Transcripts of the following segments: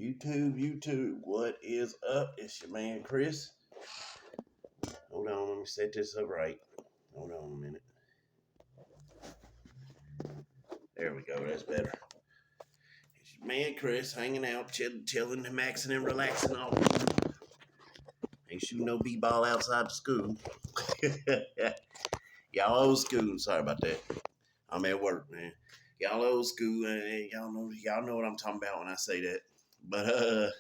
YouTube, what is up? It's your man Chris. Hold on, let me set this up right. Hold on a minute. There we go, that's better. It's your man Chris hanging out, chilling, maxing, and relaxing all. Ain't shooting no b-ball outside the school. Y'all old school, sorry about that. I'm at work, man. Y'all old school, y'all know what I'm talking about when I say that. But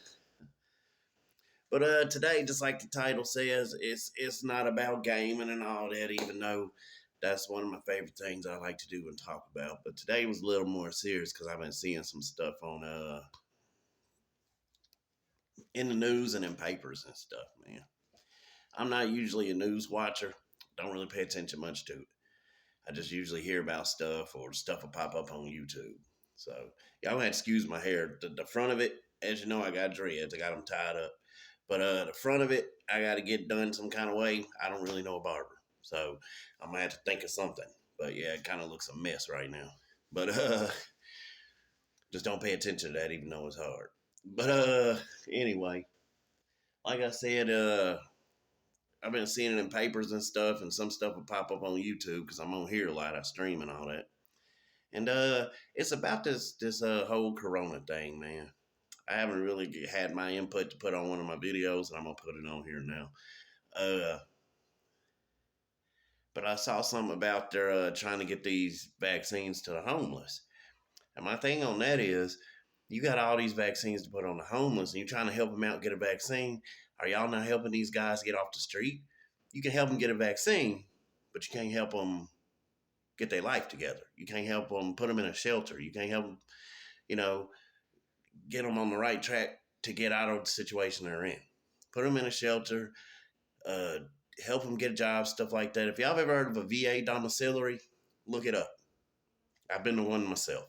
today, just like the title says, it's not about gaming and all that, even though that's one of my favorite things I like to do and talk about. But today was a little more serious because I've been seeing some stuff on in the news and in papers and stuff, man. I'm not usually a news watcher. Don't really pay attention much to it. I just usually hear about stuff or stuff will pop up on YouTube. So y'all gonna excuse my hair. The front of it, as you know, I got dreads. I got them tied up. But the front of it, I got to get done some kind of way. I don't really know a barber. So I'm going to have to think of something. But yeah, it kind of looks a mess right now. But just don't pay attention to that even though it's hard. But anyway, like I said, I've been seeing it in papers and stuff. And some stuff will pop up on YouTube because I'm on here a lot. I stream and all that. And it's about this whole Corona thing, man. I haven't really had my input to put on one of my videos, and I'm going to put it on here now. But I saw something about they're trying to get these vaccines to the homeless. And my thing on that is, you got all these vaccines to put on the homeless, and you're trying to help them out get a vaccine. Are y'all not helping these guys get off the street? You can help them get a vaccine, but you can't help them get their life together. You can't help them put them in a shelter. You can't help them, get them on the right track to get out of the situation they're in. Put them in a shelter, help them get a job, stuff like that. If y'all have ever heard of a VA domiciliary, look it up. I've been to one myself.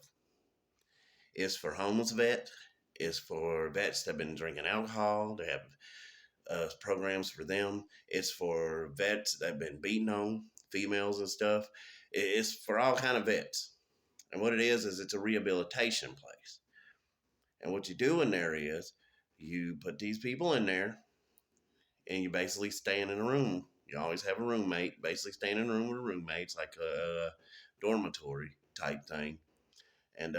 It's for homeless vets. It's for vets that have been drinking alcohol. They have programs for them. It's for vets that have been beaten on, females and stuff. It's for all kind of vets. And what it is it's a rehabilitation place. And what you do in there is you put these people in there and you basically staying in a room. You always have a roommate, basically staying in a room with roommates, like a dormitory type thing. And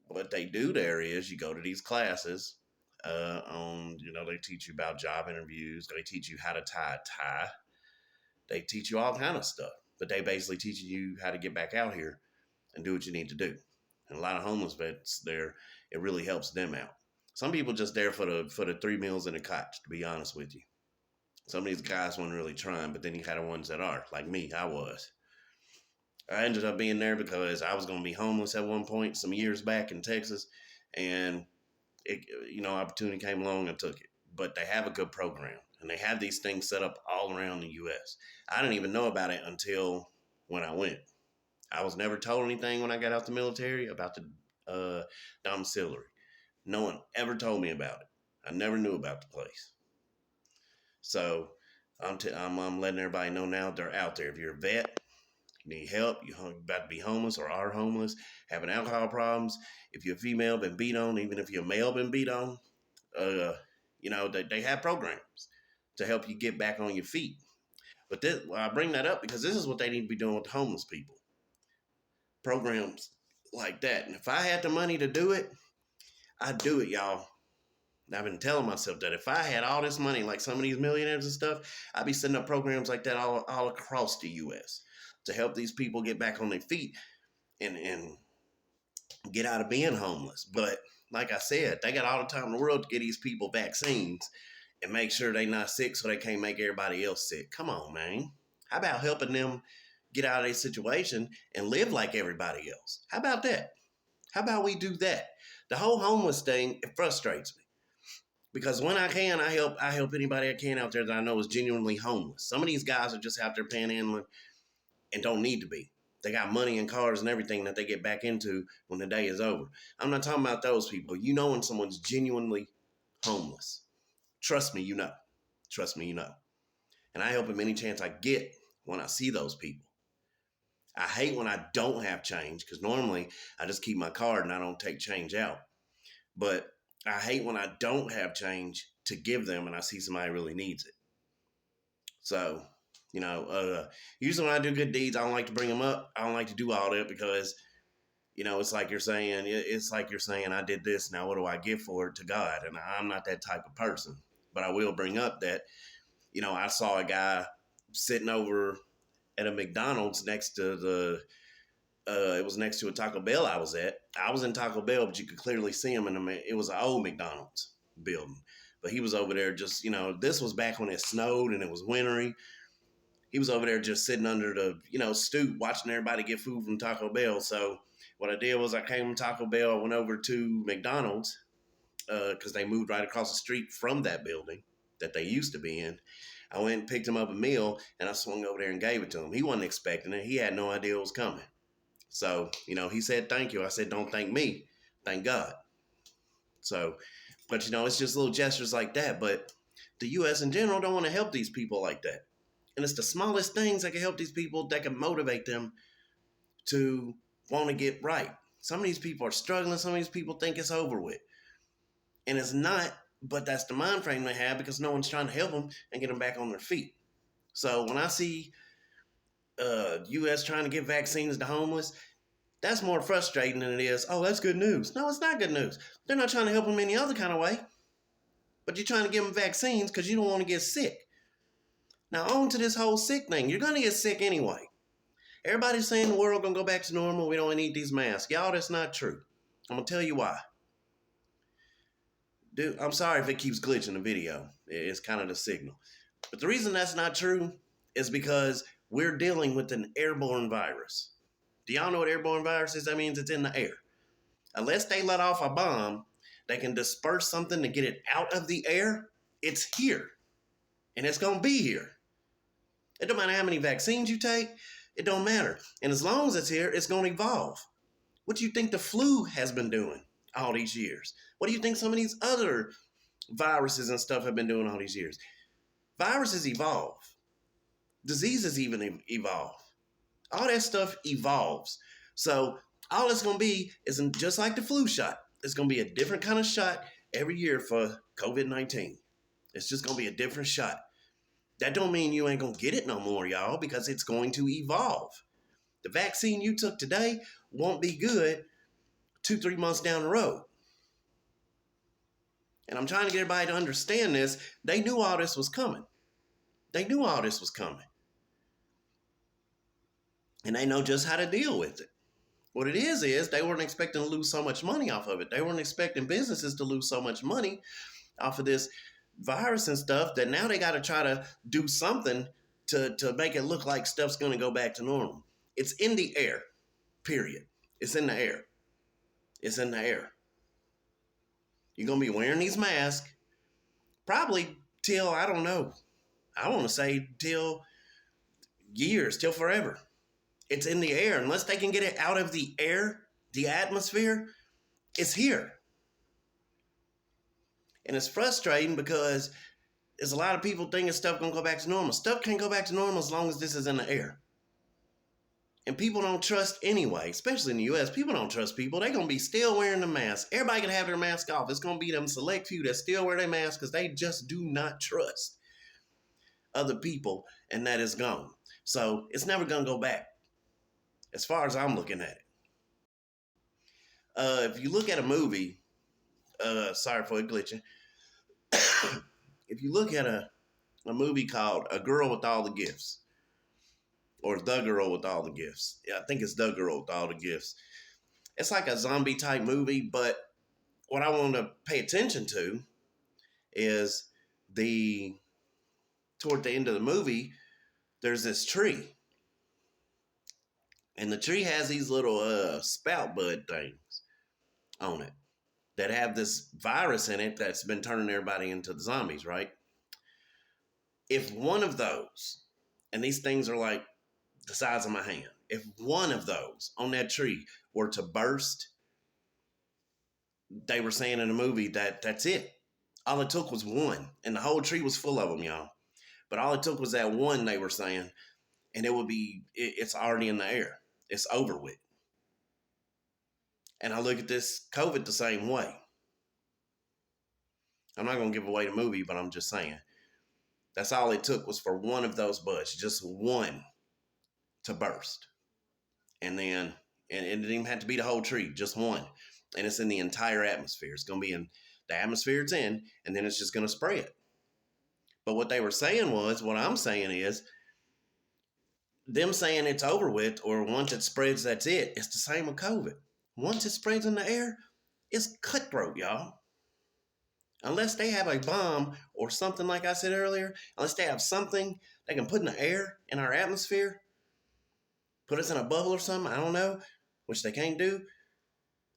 what they do there is you go to these classes they teach you about job interviews. They teach you how to tie a tie. They teach you all kind of stuff. But they basically teach you how to get back out here and do what you need to do. And a lot of homeless vets there, it really helps them out. Some people just there for the 3 meals in a cot, to be honest with you. Some of these guys weren't really trying, but then you had the ones that are, like me, I was. I ended up being there because I was going to be homeless at one point some years back in Texas, and opportunity came along and took it. But they have a good program, and they have these things set up all around the U.S. I didn't even know about it until when I went. I was never told anything when I got out the military about the domiciliary. No one ever told me about it. I never knew about the place. So I'm letting everybody know now they're out there. If you're a vet, you need help, you're about to be homeless or are homeless, having alcohol problems, if you're a female, been beat on, even if you're a male, been beat on, they have programs to help you get back on your feet. But I bring that up because this is what they need to be doing with the homeless people. Programs like that. And if I had the money to do it, I'd do it, y'all. And I've been telling myself that if I had all this money, like some of these millionaires and stuff, I'd be setting up programs like that all across the U.S. to help these people get back on their feet and get out of being homeless. But like I said, they got all the time in the world to get these people vaccines and make sure they're not sick so they can't make everybody else sick. Come on, man. How about helping them get out of their situation and live like everybody else? How about that? How about we do that? The whole homeless thing, it frustrates me. Because when I can, I help anybody I can out there that I know is genuinely homeless. Some of these guys are just out there panhandling and don't need to be. They got money and cars and everything that they get back into when the day is over. I'm not talking about those people. You know when someone's genuinely homeless. Trust me, you know. Trust me, you know. And I help them any chance I get when I see those people. I hate when I don't have change because normally I just keep my card and I don't take change out. But I hate when I don't have change to give them and I see somebody really needs it. So, you know, usually when I do good deeds, I don't like to bring them up. I don't like to do all that because, you know, it's like you're saying, I did this. Now, what do I give for it to God? And I'm not that type of person. But I will bring up that, you know, I saw a guy sitting over at a McDonald's next to it was next to a Taco Bell I was at. I was in Taco Bell, but you could clearly see him it was an old McDonald's building. But he was over there just, you know, this was back when it snowed and it was wintry. He was over there just sitting under the, you know, stoop watching everybody get food from Taco Bell. So what I did was I came from Taco Bell, went over to McDonald's because they moved right across the street from that building that they used to be in. I went and picked him up a meal and I swung over there and gave it to him. He wasn't expecting it. He had no idea it was coming. So, you know, he said, thank you. I said, don't thank me. Thank God. So, but, you know, it's just little gestures like that. But the U.S. in general don't want to help these people like that. And it's the smallest things that can help these people, that can motivate them to want to get right. Some of these people are struggling. Some of these people think it's over with. And it's not, but that's the mind frame they have because no one's trying to help them and get them back on their feet. So when I see U.S. trying to give vaccines to homeless, that's more frustrating than it is, oh, that's good news. No, it's not good news. They're not trying to help them any other kind of way. But you're trying to give them vaccines because you don't want to get sick. Now, on to this whole sick thing. You're going to get sick anyway. Everybody's saying the world going to go back to normal. We don't need these masks. Y'all, that's not true. I'm going to tell you why. Dude, I'm sorry if it keeps glitching the video. It's kind of the signal. But the reason that's not true is because we're dealing with an airborne virus. Do y'all know what airborne virus is? That means it's in the air. Unless they let off a bomb, they can disperse something to get it out of the air. It's here. And it's going to be here. It don't matter how many vaccines you take. It don't matter. And as long as it's here, it's going to evolve. What do you think the flu has been doing all these years? What do you think some of these other viruses and stuff have been doing all these years? Viruses evolve. Diseases even evolve. All that stuff evolves. So all it's going to be is just like the flu shot. It's going to be a different kind of shot every year for COVID-19. It's just going to be a different shot. That don't mean you ain't going to get it no more, y'all, because it's going to evolve. The vaccine you took today won't be good 2-3 months down the road. And I'm trying to get everybody to understand this. They knew all this was coming. They knew all this was coming. And they know just how to deal with it. What it is they weren't expecting to lose so much money off of it. They weren't expecting businesses to lose so much money off of this virus and stuff that now they got to try to do something to make it look like stuff's going to go back to normal. It's in the air, period. It's in the air. It's in the air. You're going to be wearing these masks probably till, I don't know, I want to say till years, till forever. It's in the air. Unless they can get it out of the air, the atmosphere, it's here. And it's frustrating because there's a lot of people thinking stuff going to go back to normal. Stuff can't go back to normal as long as this is in the air. And people don't trust anyway, especially in the U.S. People don't trust people. They're going to be still wearing the mask. Everybody can have their mask off. It's going to be them select few that still wear their mask because they just do not trust other people, and that is gone. So it's never going to go back as far as I'm looking at it. If you look at a movie, sorry for it glitching. If you look at a movie called A Girl with All the Gifts, or The Girl with All the Gifts. Yeah, I think it's The Girl with All the Gifts. It's like a zombie type movie, but what I want to pay attention to is toward the end of the movie, there's this tree. And the tree has these little spout bud things on it that have this virus in it that's been turning everybody into the zombies, right? If one of those, and these things are like the size of my hand, if one of those on that tree were to burst, they were saying in the movie that's it. All it took was one, and the whole tree was full of them, y'all. But all it took was that one, they were saying, and it's already in the air. It's over with. And I look at this COVID the same way. I'm not going to give away the movie, but I'm just saying. That's all it took was for one of those buds, just one, to burst. And then, and it didn't even have to be the whole tree, just one. And it's in the entire atmosphere. It's going to be in the atmosphere it's in, and then it's just going to spread. But what they were saying was, what I'm saying is, them saying it's over with or once it spreads, that's it. It's the same with COVID. Once it spreads in the air, it's cutthroat, y'all. Unless they have a bomb or something, like I said earlier, unless they have something they can put in the air, in our atmosphere, put us in a bubble or something, I don't know, which they can't do,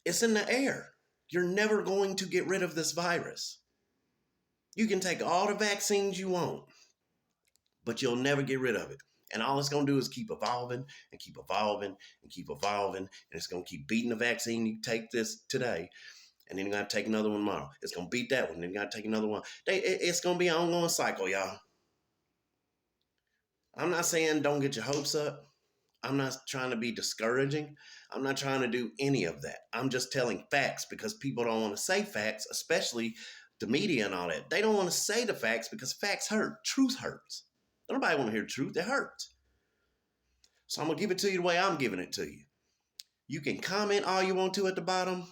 it's in the air. You're never going to get rid of this virus. You can take all the vaccines you want, but you'll never get rid of it. And all it's going to do is keep evolving and keep evolving and keep evolving. And it's going to keep beating the vaccine. You take this today, and then you got to take another one tomorrow. It's going to beat that one, then you got to take another one. It's going to be an ongoing cycle, y'all. I'm not saying don't get your hopes up. I'm not trying to be discouraging. I'm not trying to do any of that. I'm just telling facts because people don't want to say facts, especially the media and all that. They don't want to say the facts because facts hurt. Truth hurts. Nobody want to hear the truth. It hurts. So I'm going to give it to you the way I'm giving it to you. You can comment all you want to at the bottom.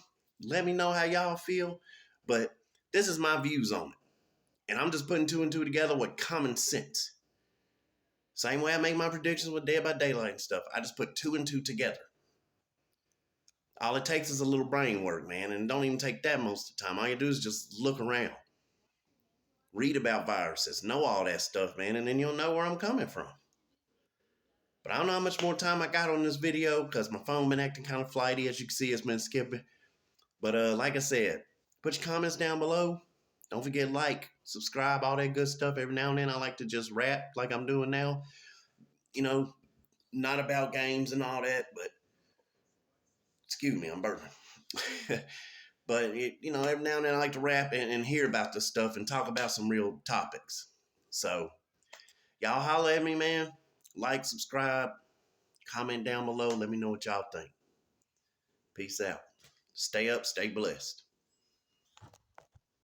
Let me know how y'all feel. But this is my views on it. And I'm just putting two and two together with common sense. Same way I make my predictions with Dead by Daylight and stuff. I just put two and two together. All it takes is a little brain work, man. And don't even take that most of the time. All you do is just look around. Read about viruses. Know all that stuff, man. And then you'll know where I'm coming from. But I don't know how much more time I got on this video because my phone been acting kind of flighty. As you can see, it's been skipping. But like I said, put your comments down below. Don't forget like, subscribe, all that good stuff. Every now and then I like to just rap like I'm doing now. You know, not about games and all that, but excuse me, I'm burping. But, every now and then I like to rap and hear about this stuff and talk about some real topics. So, y'all holler at me, man. Like, subscribe, comment down below. Let me know what y'all think. Peace out. Stay up, stay blessed.